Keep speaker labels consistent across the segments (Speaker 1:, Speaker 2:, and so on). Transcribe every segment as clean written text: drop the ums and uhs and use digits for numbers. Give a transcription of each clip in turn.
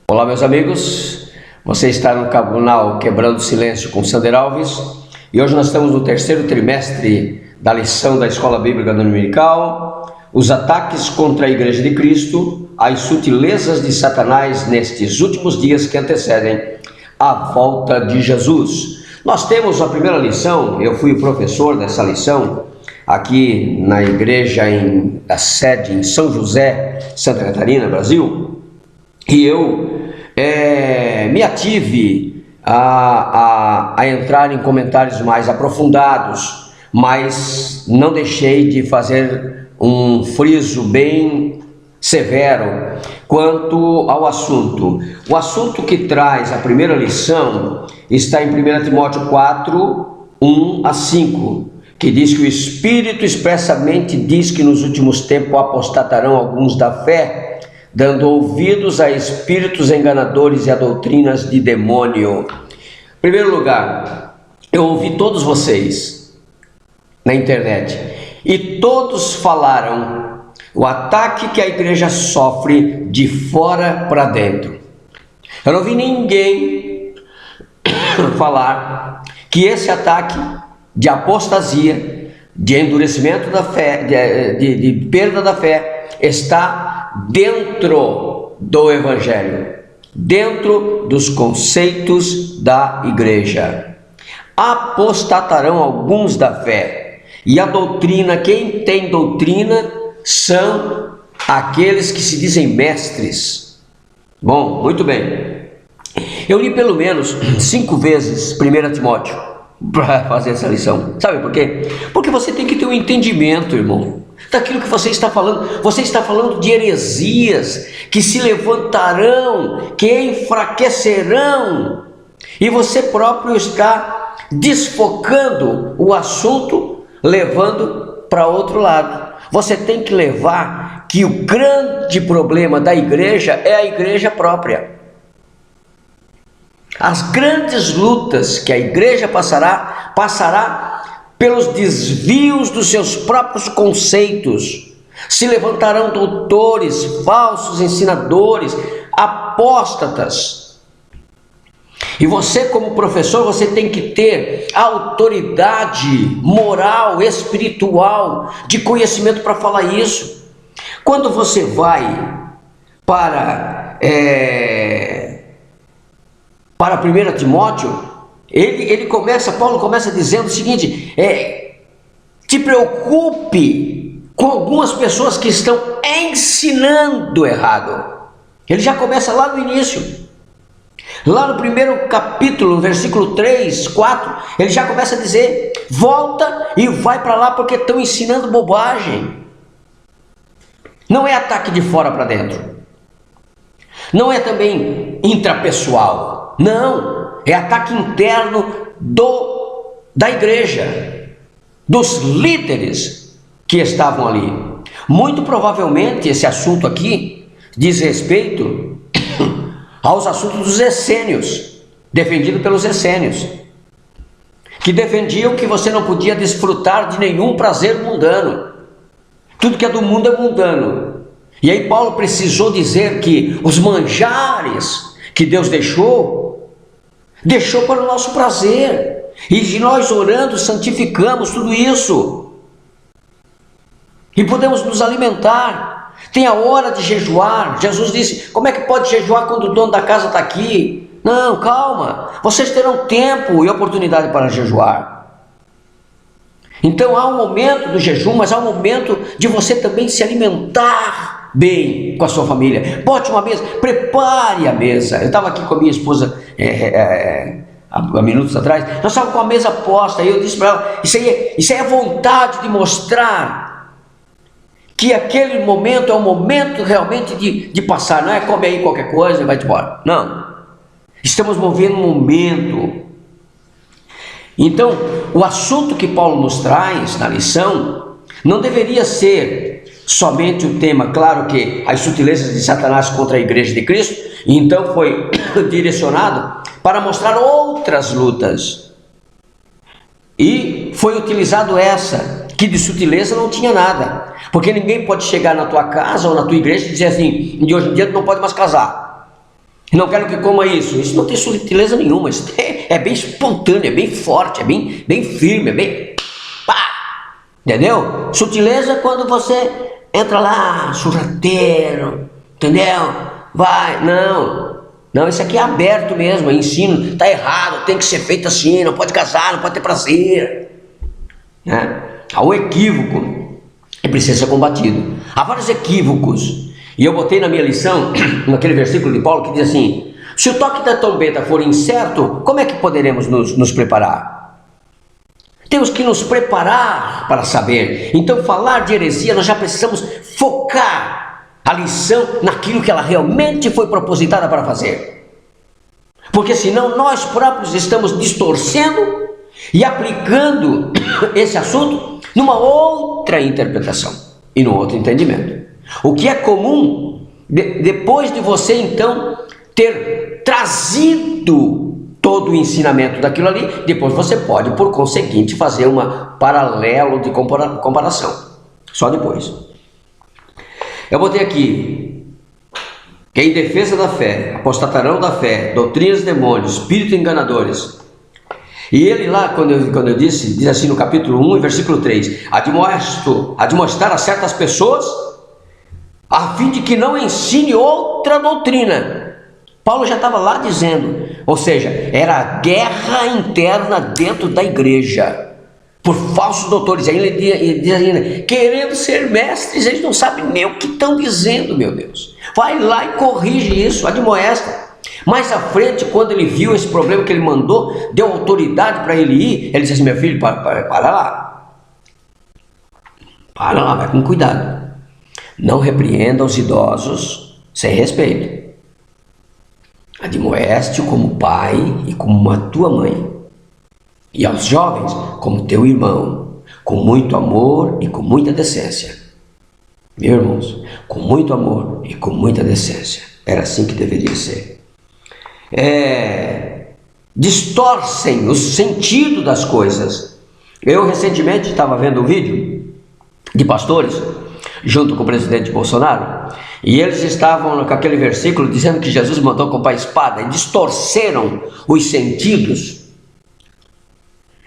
Speaker 1: Olá, meus amigos, você está no canal Quebrando o Silêncio com Sander Alves e hoje nós estamos no terceiro trimestre da lição da Escola Bíblica Dominical, os ataques contra a Igreja de Cristo, as sutilezas de Satanás nestes últimos dias que antecedem a volta de Jesus. Nós temos a primeira lição, eu fui o professor dessa lição aqui na igreja da sede em São José, Santa Catarina, Brasil, e eu me ative a entrar em comentários mais aprofundados, mas não deixei de fazer um friso bem severo quanto ao assunto. O assunto que traz a primeira lição está em 1 Timóteo 4, 1 a 5, que diz que o Espírito expressamente diz que nos últimos tempos apostatarão alguns da fé, dando ouvidos a espíritos enganadores e a doutrinas de demônio. Em primeiro lugar, eu ouvi todos vocês na internet e todos falaram o ataque que a igreja sofre de fora para dentro. Eu não vi ninguém falar que esse ataque de apostasia, de endurecimento da fé, de perda da fé, está dentro do Evangelho, dentro dos conceitos da igreja. Apostatarão alguns da fé, e a doutrina, quem tem doutrina, são aqueles que se dizem mestres. Bom, muito bem. Eu li pelo menos 5 vezes 1 Timóteo para fazer essa lição. Sabe por quê? Porque você tem que ter um entendimento, irmão, daquilo que você está falando. Você está falando de heresias que se levantarão, que enfraquecerão, e você próprio está desfocando o assunto, levando para outro lado. Você tem que levar que o grande problema da igreja é a igreja própria. As grandes lutas que a igreja passará pelos desvios dos seus próprios conceitos. Se levantarão doutores, falsos ensinadores, apóstatas. E você, como professor, você tem que ter autoridade moral, espiritual, de conhecimento para falar isso. Quando você vai para 1 Timóteo, Paulo começa dizendo o seguinte: te preocupe com algumas pessoas que estão ensinando errado. Ele já começa lá no início, lá no primeiro capítulo, versículo 3, 4, ele já começa a dizer: volta e vai para lá porque estão ensinando bobagem. Não é ataque de fora para dentro, não é também intrapessoal, não, é ataque interno da igreja, dos líderes que estavam ali. Muito provavelmente esse assunto aqui diz respeito aos assuntos dos essênios, defendido pelos essênios, que defendiam que você não podia desfrutar de nenhum prazer mundano. Tudo que é do mundo é mundano. E aí Paulo precisou dizer que os manjares que Deus deixou para o nosso prazer. E de nós orando, santificamos tudo isso. E podemos nos alimentar. Tem a hora de jejuar. Jesus disse: como é que pode jejuar quando o dono da casa está aqui? Não, calma. Vocês terão tempo e oportunidade para jejuar. Então há um momento do jejum, mas há um momento de você também se alimentar bem com a sua família. Bote uma mesa, prepare a mesa. Eu estava aqui com a minha esposa há minutos atrás, nós estávamos com a mesa posta, e eu disse para ela: isso aí é vontade de mostrar que aquele momento é um momento realmente de passar, não é come aí qualquer coisa e vai-te embora. Não, estamos movendo um momento. Então, o assunto que Paulo nos traz na lição não deveria ser somente o tema, claro que as sutilezas de Satanás contra a igreja de Cristo, e então foi direcionado para mostrar outras lutas. E foi utilizado essa, que de sutileza não tinha nada, porque ninguém pode chegar na tua casa ou na tua igreja e dizer assim: de hoje em dia tu não pode mais casar. Não quero que coma isso. Isso não tem sutileza nenhuma. Isso é bem espontâneo, é bem forte, é bem firme, é bem... pá! Entendeu? Sutileza é quando você entra lá, sorrateiro, entendeu? Vai, não, isso aqui é aberto mesmo, é ensino, tá errado, tem que ser feito assim, não pode casar, não pode ter prazer, né? Há um equívoco que precisa ser combatido. Há vários equívocos, e eu botei na minha lição, naquele versículo de Paulo que diz assim: se o toque da trombeta for incerto, como é que poderemos nos preparar? Temos que nos preparar para saber. Então, falar de heresia, nós já precisamos focar a lição naquilo que ela realmente foi propositada para fazer. Porque senão nós próprios estamos distorcendo e aplicando esse assunto numa outra interpretação e num outro entendimento. O que é comum, depois de você então ter trazido todo o ensinamento daquilo ali, depois você pode, por conseguinte, fazer um paralelo de comparação. Só depois. Eu botei aqui que em defesa da fé, apostatarão da fé, doutrinas de demônios, espíritos enganadores. E ele lá, quando eu disse, diz assim no capítulo 1, versículo 3, admoestar a certas pessoas, a fim de que não ensine outra doutrina. Paulo já estava lá dizendo, ou seja, era a guerra interna dentro da igreja, por falsos doutores. Aí ele diz ainda, querendo ser mestres, eles não sabem nem o que estão dizendo, meu Deus. Vai lá e corrige isso, admoesta. Mais à frente, quando ele viu esse problema que ele mandou, deu autoridade para ele ir, ele disse assim: meu filho, para lá. Para lá, vai com cuidado. Não repreenda os idosos sem respeito. Admoeste-o como pai e como a tua mãe. E aos jovens, como teu irmão, com muito amor e com muita decência. Meus irmãos, com muito amor e com muita decência. Era assim que deveria ser. Distorcem o sentido das coisas. Eu recentemente estava vendo um vídeo de pastores, junto com o presidente Bolsonaro, e eles estavam com aquele versículo dizendo que Jesus mandou comprar espada, e distorceram os sentidos.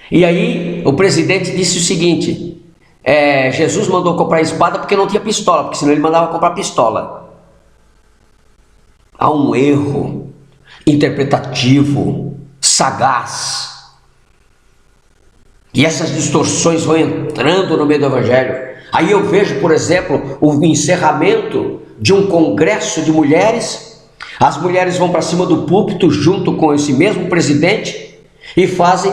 Speaker 1: E aí o presidente disse o seguinte: Jesus mandou comprar espada porque não tinha pistola, porque senão ele mandava comprar pistola. Há um erro interpretativo, sagaz, e essas distorções vão entrando no meio do evangelho. Aí eu vejo, por exemplo, o encerramento de um congresso de mulheres. As mulheres vão para cima do púlpito junto com esse mesmo presidente e fazem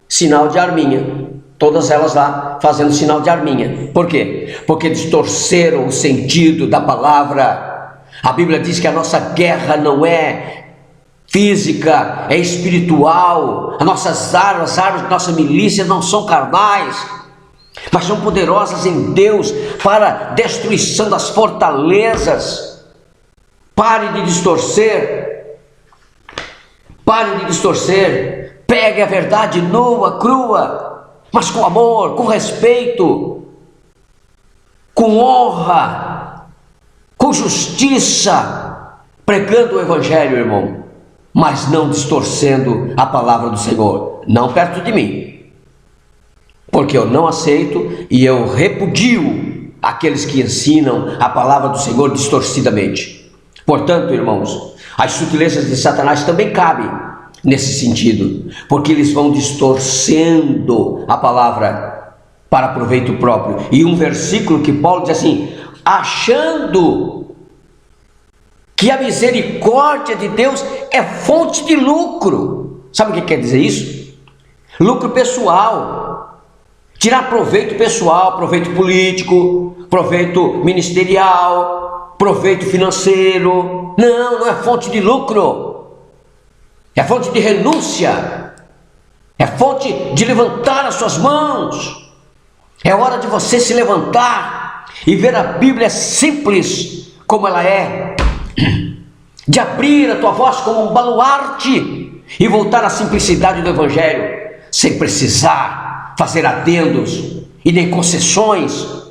Speaker 1: sinal de arminha, todas elas lá fazendo sinal de arminha. Por quê? Porque distorceram o sentido da palavra. A Bíblia diz que a nossa guerra não é física, é espiritual. As nossas armas de nossa milícia não são carnais, mas são poderosas em Deus para destruição das fortalezas. Pare de distorcer. Pegue a verdade nua, crua, mas com amor, com respeito, com honra, com justiça, pregando o evangelho, irmão, mas não distorcendo a palavra do Senhor. Não perto de mim, porque eu não aceito e eu repudio aqueles que ensinam a palavra do Senhor distorcidamente. Portanto, irmãos, as sutilezas de Satanás também cabem nesse sentido, porque eles vão distorcendo a palavra para proveito próprio. E um versículo que Paulo diz assim: achando que a misericórdia de Deus é fonte de lucro. Sabe o que quer dizer isso? Lucro pessoal, tirar proveito pessoal, proveito político, proveito ministerial, proveito financeiro. Não é fonte de lucro. É fonte de renúncia, é fonte de levantar as suas mãos. É hora de você se levantar e ver a Bíblia simples como ela é, de abrir a tua voz como um baluarte e voltar à simplicidade do Evangelho, sem precisar fazer adendos e nem concessões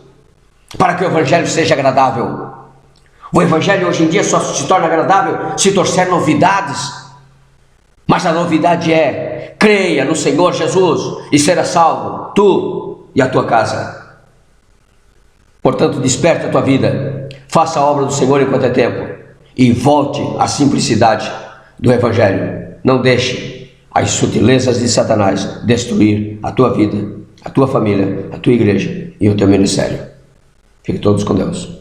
Speaker 1: para que o Evangelho seja agradável. O Evangelho hoje em dia só se torna agradável se trouxer novidades. Mas a novidade é: creia no Senhor Jesus e será salvo, tu e a tua casa. Portanto, desperta a tua vida, faça a obra do Senhor enquanto é tempo e volte à simplicidade do Evangelho. Não deixe as sutilezas de Satanás destruir a tua vida, a tua família, a tua igreja e o teu ministério. Fiquem todos com Deus.